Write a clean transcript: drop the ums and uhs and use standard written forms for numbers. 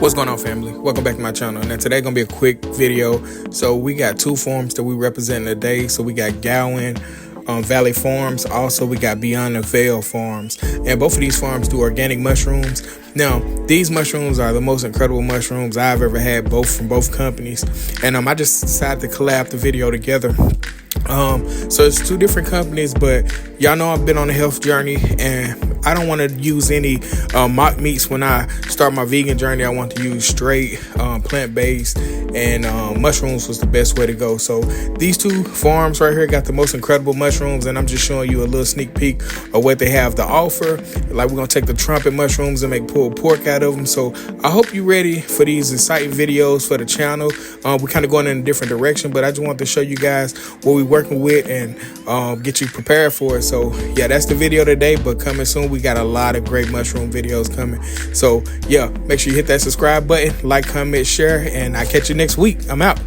What's going on, family? Welcome back to my channel. Now today gonna be a quick video. So we got two farms that we represent today. So we got Gowan Valley Farms. Also we got Beyond the Veil Farms, and both of these farms do organic mushrooms. Now these mushrooms are the most incredible mushrooms I've ever had, both from both companies, and I just decided to collab the video together. So it's two different companies, but y'all know I've been on a health journey, and I don't want to use any mock meats when I start my vegan journey. I want to use straight plant-based, and mushrooms was the best way to go. So these two farms right here got the most incredible mushrooms, and I'm just showing you a little sneak peek of what they have to offer. Like, we're gonna take the trumpet mushrooms and make pulled pork out of them. So I hope you're ready for these exciting videos for the channel. We're kind of going in a different direction, but I just want to show you guys what we're working with and get you prepared for it. So yeah, that's the video today, but coming soon, we got a lot of great mushroom videos coming. So yeah, make sure you hit that subscribe button, like, comment, share, and I'll catch you next week. I'm out.